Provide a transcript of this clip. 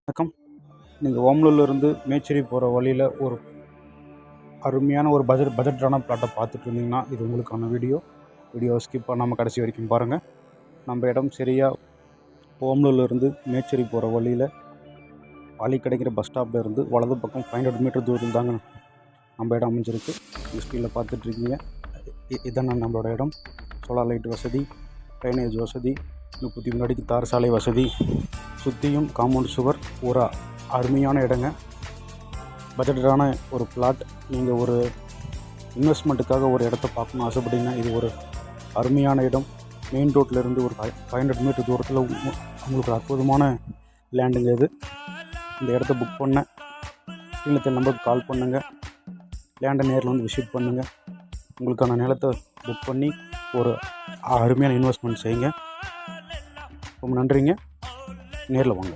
வணக்கம். நீங்கள் ஓமலூர்லேருந்து மேச்சேரி போகிற வழியில் ஒரு அருமையான ஒரு பட்ஜெட்டான பிளாட்டை பார்த்துட்டு இருந்தீங்கன்னா இது உங்களுக்கான வீடியோவை ஸ்கிப் பண்ணாமல் கடைசி வரைக்கும் பாருங்கள். நம்ம இடம் சரியாக ஓமலூர்லேருந்து மேச்சேரி போகிற வழியில் பாலி கிடைக்கிற பஸ் ஸ்டாப்பில் இருந்து வலது பக்கம் 500 மீட்டர் தூரத்தில் தாங்க நம்ம இடம் அமைஞ்சிருக்கு. ஸ்க்ரீனில் பார்த்துட்ருக்கீங்க. இதான நம்மளோட இடம். சோலார் லைட் வசதி, ட்ரைனேஜ் வசதி, 33 அடிக்கு தார் சாலை வசதி, சுற்றியும் காம்பவுண்ட் சுவர், ஒரு அருமையான இடங்க. பட்ஜெட்டான ஒரு பிளாட். நீங்கள் ஒரு இன்வெஸ்ட்மெண்ட்டுக்காக ஒரு இடத்த பார்க்கணுன்னு ஆசைப்பட்டீங்கன்னா இது ஒரு அருமையான இடம். மெயின் ரோட்லேருந்து ஒரு 500 மீட்டர் தூரத்தில் உங்களுக்கு ஒரு அற்புதமான லேண்டுங்க இது. இந்த இடத்த புக் பண்ண ஸ்க்ரீனில் நம்பருக்கு கால் பண்ணுங்கள். லேண்டை நேரில் வந்து விசிட் பண்ணுங்கள். உங்களுக்கான நிலத்தை புக் பண்ணி ஒரு அருமையான இன்வெஸ்ட்மெண்ட் செய்யுங்க. ரொம்ப நன்றிங்க. நேரில் வாங்க.